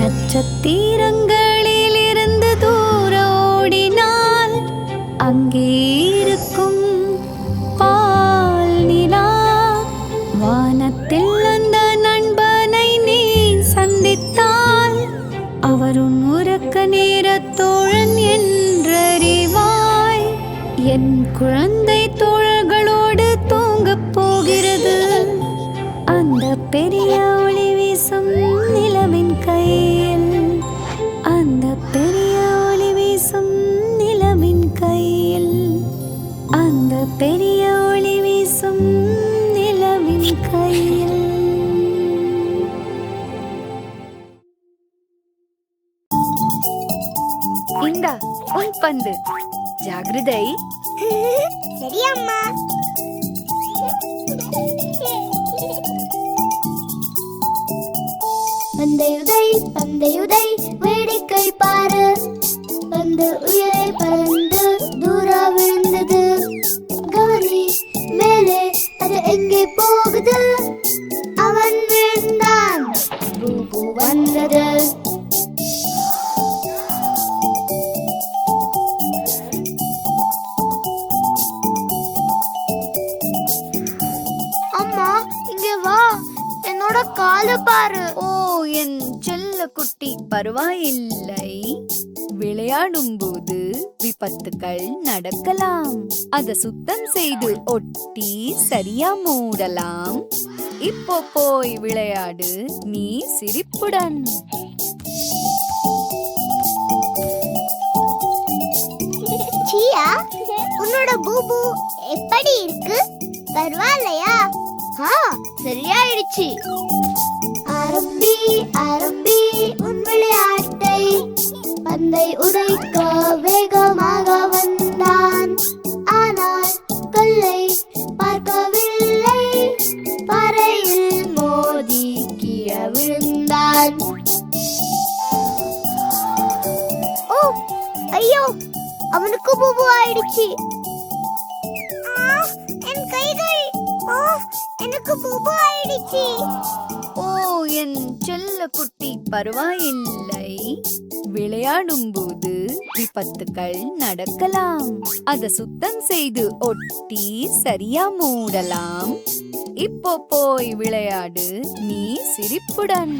நட்சத்திரங்களில் இருந்து தூர ஓடினால் அங்கே இருக்கும் பால் நிலா. வானத்தில் அந்த நண்பனை நீ சந்தித்தால் அவருன் உறக்க நேர தோழன் என்றறிவாய். என் குழந்தை தோழர்களோடு தூங்கப் போகிறது. அந்த பெரிய ஒளி வீசும் நிலவின் கையில், அந்த பெரிய ஒளி வீசும் நிலவின் கையில், அந்த பெரிய ஒளி வீசும் நிலவின் கையில். இந்தா உன் பந்து, ஜாகிரதை. சரி அம்மா. பந்தையுதை பந்தையுதை வேடிக்கை பாரு. பந்து உயரே பறந்து தூரா விழுந்தது. கவனி மேலே அது எங்கே போகுது. அவன் விழுந்தான், பூபு வந்தது. அம்மா இங்கே வா, என்னோட காலை பாரு. ஓ என் செல்ல குட்டி, பரவாயில்லை. விளையாடும் போது விபத்துக்கள் நடக்கலாம். அத சுத்தம் செய்து ஒட்டி சரியா மூடலாம். இப்போ போய் விளையாடு நீ சிரிப்புடன். சியா, உன்னோட பூபு எப்படி இருக்கு? பரவாயில்லையா? சரியாயிடுச்சு. ஆரம்பி ஆரம்பி உன் விளையாட்டை. பந்தை உதைக்க வேகமாக வந்தான். ஆனால் கல்லை பார்க்கவில்லை. பாறையில் மோதி கீழே விழுந்தான். ஓ ஐயோ, அவனுக்கு பூபு ஆயிடுச்சு. என் கைகள், எனக்கு பூபு ஆயிடுச்சு. ஓ என் செல்ல குட்டி, பரவாயில்லை. விளையாடும் போது விபத்துக்கள் நடக்கலாம். அத சுத்தம் செய்து ஒட்டி சரியா மூடலாம். இப்போ போய் விளையாடு நீ சிரிப்புடன்.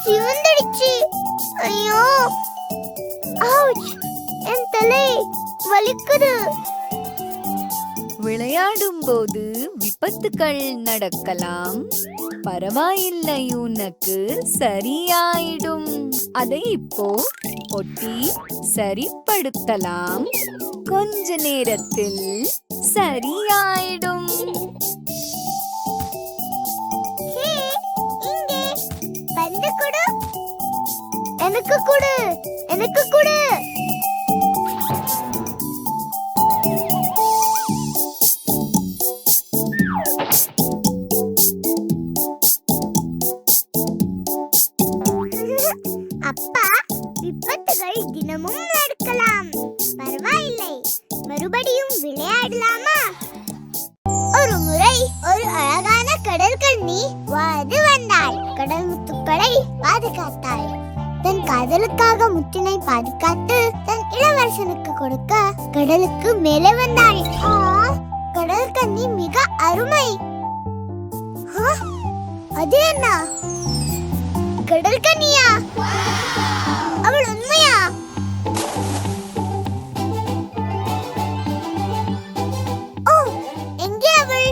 சிவந்துடுச்சு. ஐயோ, அவுச், என் தலை வலிக்குது. விளையாடும் போது விபத்துக்கள் நடக்கலாம். பரவாயில்லை, உனக்கு சரியாயிடும். அதை இப்போ ஒட்டி சரிப்படுத்தலாம். கொஞ்ச நேரத்தில் சரியாயிடும். ஹே, இங்கே பந்து கொடு. எனக்கு கொடு, எனக்கு கொடு. அப்பா, விபத்துகள் தினமும் நடக்கலாம். பரவாயில்லை, மறுபடியும் விளையாடலாமா? ஒரு முறை ஒரு அழகான கடல் கன்னி வாழ்ந்து வந்தாள். கடல் முத்துக்களை பாதுகாத்தாள். தன் காதலுக்காக முத்தினை பாதுகாத்து தன் இளவரசனுக்கு கொடுக்க கடலுக்கு மேலே வந்தாள். கடல் கன்னி மிக அருமை. அது என்ன? கடல் கன்னியா? அவள் உண்மையா? ஓ, எங்கே அவள்?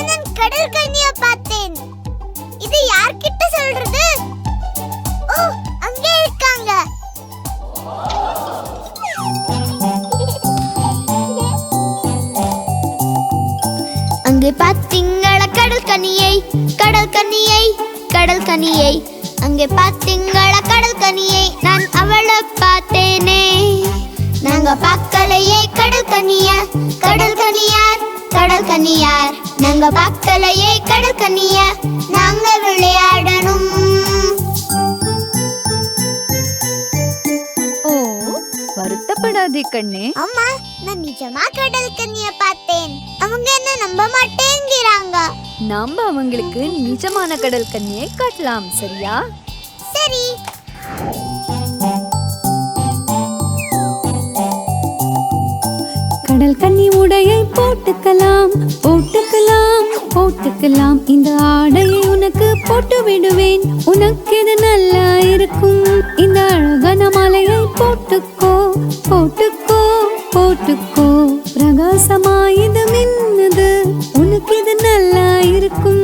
நான் கடல் கன்னியா பார்த்தேன். இது யார்கிட்ட சொல்றது? ஓ, அங்கே இருக்காங்க. அங்கே பார்த்தீங்களா கடல் கன்னியை, கடல் கன்னியை, கடல் கன்னியை. அங்கே பார்த்தீங்களா கடல் கன்னியை, நான் அவளை பார்த்தேனே. நாங்க பார்க்கலையே கடல் கன்னிய, கடல் கன்னியார், கடல் கன்னியார். நாங்க பார்க்கலையே கடல் கன்னிய, நாங்க விளையாடணும். ஓ, வருத்தப்படாதே கண்ணே. அம்மா, நான் நிஜமா கடல் கன்னிய பார்த்தேன். அவங்க என்ன நம்ப மாட்டேங்கிறாங்க. நாம அவங்களுக்கு நிஜமான கடல் கன்னியை காட்டலாம், சரியா? சரி. கடல் கன்னி உடையை போட்டுக்கலாம், போட்டுக்கலாம், போட்டுக்கலாம். இந்த ஆடையை உனக்கு போட்டு விடுவேன். உனக்கு இது நல்லா இருக்கும். இந்த அழகான மாலையை போட்டுக்கோ, போட்டுக்கோ, போட்டுக்கோ. பிரகாசமா இது மின்னுது. உனக்கு இது நல்லா இருக்கும்.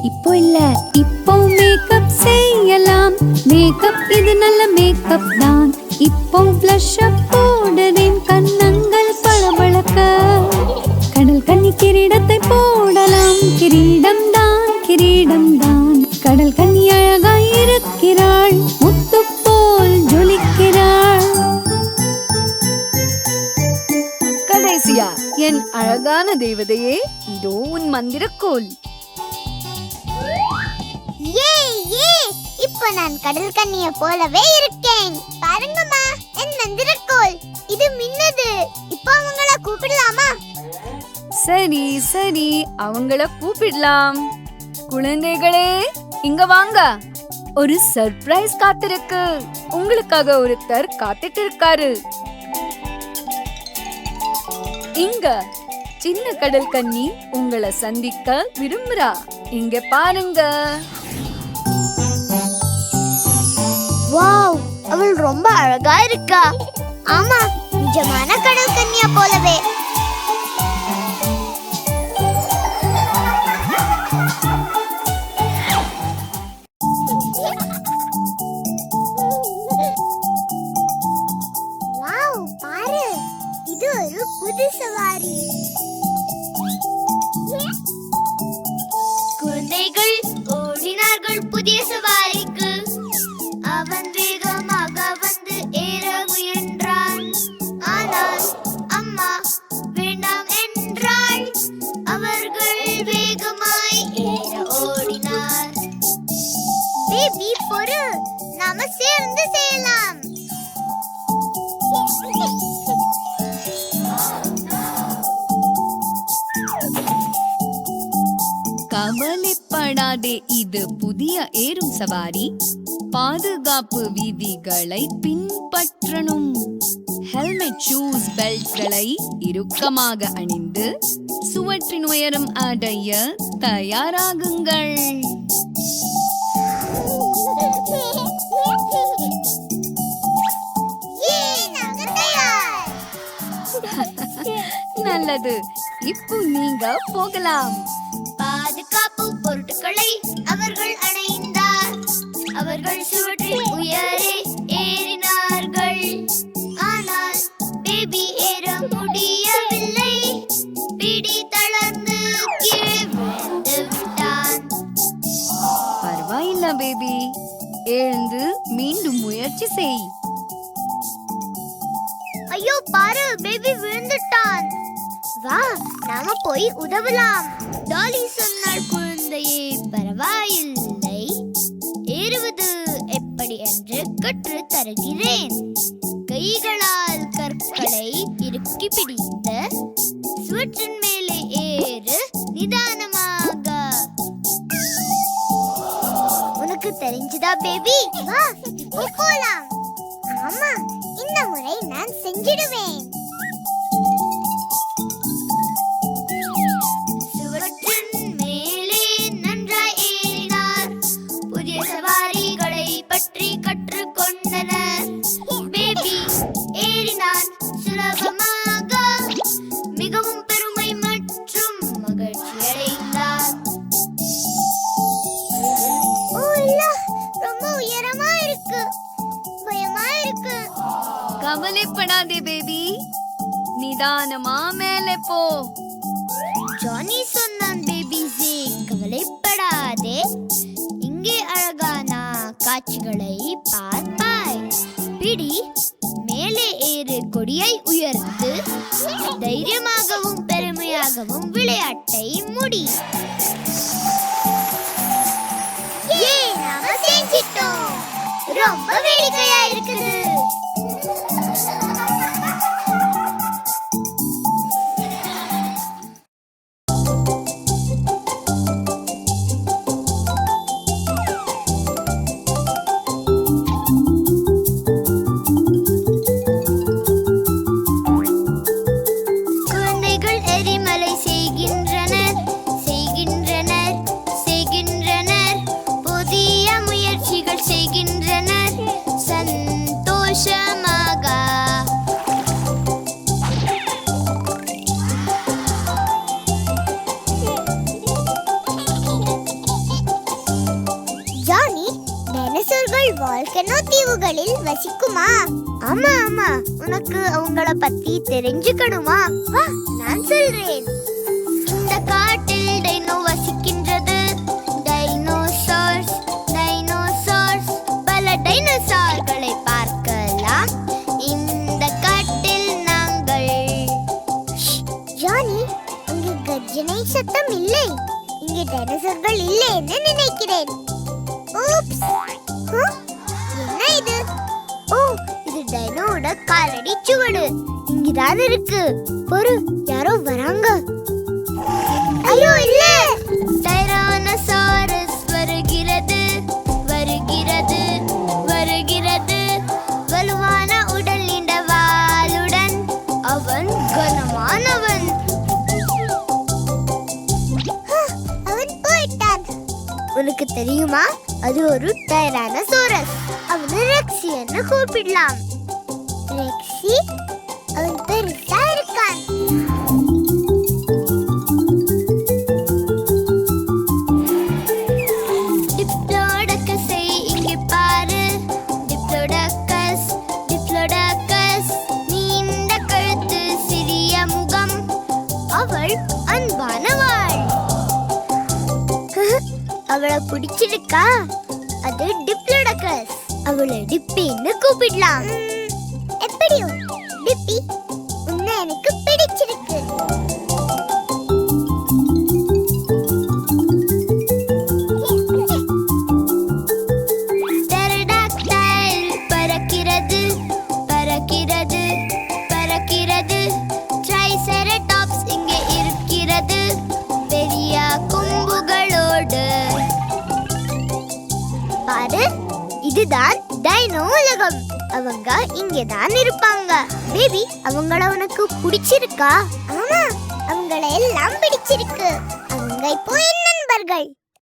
இப்போ இல்ல, இப்போ மேக்கப் செய்யலாம். மேக்கப் இது நல்ல மேக்கப் தான். இப்போ blush போடுறேன், கன்னங்கள் பளபளக்க. கடல் கன்னி கிரீடத்தை போடலாம். கிரீடம் தான், கிரீடம் தான். கடல் கன்னி அழகாய் இருக்கிறாள். முத்து போல் ஜொலிக்கிறாள். கடைசியா, என் அழகான தேவதையே, இதோ உன் மந்திரக்கோல். இப்போ நான் கடல் கன்னிய போலவே இருக்கேன். பாருங்கம்மா, என் மந்திரக்கோல். இது மின்னது. இப்போ அவங்கள கூப்பிடலாமா? சரி சரி, அவங்கள கூப்பிடலாம். குழந்தைகளே, இங்க வாங்க. ஒரு சர்ப்ரைஸ் காத்திருக்கு. உங்களுக்காக ஒருத்தர் காத்துட்டு இருக்காரு. இங்க சின்ன கடல் கன்னி உங்களை சந்திக்க விரும்புறா. இங்க பாருங்க. வாவ், அவள் ரொம்ப அழகா இருக்கா. ஆமா, நிஜமான கடல் கன்னியா போலவே. வாவ், பாரு, இது ஒரு புது சவாரி. குழந்தைகள் ஓடினார்கள் புதிய சவாரிக்கு. அவன் வேகமாக வந்து ஏற முயன்றான். ஆனால் அம்மா வேண்டாம் என்றாள். அவர்கள் வேகமாய் ஏற ஓடினார். பேபி பொறு, நாம சேர்ந்து செய்யலாம். கவலைப்படாதே, இது புதிய ஏறும் சவாரி. பாதுகாப்பு விதிகளை பின்பற்றணும். ஹெல்மெட், ஷூஸ், பெல்ட்களை இறுக்கமாக அணிந்து சுவற்றின் உயரம் அடைய தயாராகுங்கள். நல்லது, இப்போ நீங்க போகலாம். பாதுகாப்பு பொருட்களை அவர்கள் அணைந்தார். அவர்கள் சுவற்றின் உயரே ஏறினார்கள். ஆனால் பேபி ஏற முடியவில்லை. பிடி தளர்ந்து கீழே விழுந்து விட்டான். பரவாயில்ல பேபி, எழுந்து மீண்டும் முயற்சி செய். ஐயோ பாரு, பேபி விழுந்துட்டான். வா, நாம போய் உதவலாம். டாலி சொன்னாள், குழந்தையே பரவாயில்லை, ஏறுவது எப்படி என்று கற்று தருகிறேன். கைகளால் கற்களை இறுக்கி பிடித்து சுவற்றின் மேலே ஏறு நிதானமாக. உனக்கு தெரிஞ்சதா பேபி? வா, இப்போ போலாம். ஆமா, இந்த முறை நான் செஞ்சிடுவேன். சுவற்றின் மேலே நன்றாய் ஏறினார். புதிய சவாரிகளை பற்றி கற்றுக்கொண்டனர். பேபி ஏறினான் சுலபமாக. மிகவும் பெருமை மற்றும் மகிழ்ச்சி அடைந்தான். ஓ இல்ல, ரொம்ப உயரமா இருக்கு, பயமா இருக்கு. கவலைப்படாதே பேபி, நிதானமா மேலே போ. ஜானி சொன்னான், பேபி ஜே கவலைப்படாதே, இங்கே அழகான காட்சிகளை பார்ப்பாய். பிடி மேலே ஏறு, கொடியை உயர்த்து தைரியமாகவும் பெருமையாகவும் விளையாட்டை முடி. நாம செஞ்சிட்டோம். ரொம்ப வேடிக்கையா இருக்குது. குழந்தைகள் எரிமலை செய்கின்றனர், செய்கின்றனர், செய்கின்றனர். புதிய முயற்சிகள் செய்கின்றனர் சந்தோஷமாக. ஜானி, டைனோசர்கள் வால்கனோ தீவுகளில் வசிக்குமா? ஆமா ஆமா, உனக்கு அவங்கள பத்தி தெரிஞ்சுக்கணுமா? வா, நான் சொல்றேன். இந்த காட்டில் டைனோ வசிக்கின்றது. டைனோசார்ஸ், டைனோசார்ஸ், பல டைனோசார்களை பார்க்கலாம் இந்த காட்டில் நாங்கள். ஜானி, இங்கு கர்ஜனை சத்தம் இல்லை. இங்கே டைனோசர்கள் இல்லை என்று நினைக்கிறேன். Oops. என்ன இது? ஓ, இது டைனோட காலடி சுவடு. இங்கதான் இருக்கு. பொறு, யாரோ வராங்க. ஐயோ இல்ல, டைரானோசாரஸ் வருகிறது, வருகிறது, வருகிறது. வலுவான உடல், நீண்ட வாளுடன். அவன் கனமானவன். அவன் போயிட்டான். உனக்கு தெரியுமா, அது ஒரு டைரானோசாரஸ். அவனை ரெக்ஸின்னு கூப்பிடலாம். ரெக்ஸி, அவன் பெருசா இருக்கான். டிப்ளோடக்கஸை இங்கே பாரு. டிப்ளோடக்கஸ், டிப்ளோடக்கஸ். நீண்ட கழுத்து, சிறிய முகம். அவள் அன்பானவள். அவளை பிடிச்சிருக்கா? அது டிப்ளோடக்கஸ். அவளை டிப்பின்னு கூப்பிடலாம். எப்படியோ டிப்பி, உன்னை எனக்கு பிடிச்சிருக்கு. டெரடாக்டைல் பறக்கிறது, பறக்கிறது, பறக்கிறது. ட்ரைசெரடாப்ஸ் இங்கே இருக்கிறது, பெரிய கொம்புகளோடு. இதுதான் டைனோ உலகம். அவங்க இங்கதான் இருப்பாங்க. பேபி, அவங்கள உனக்கு பிடிச்சிருக்கா? ஆமா, அவங்கள எல்லாம் பிடிச்சிருக்கு. அவங்க இப்போ என் நண்பர்கள்.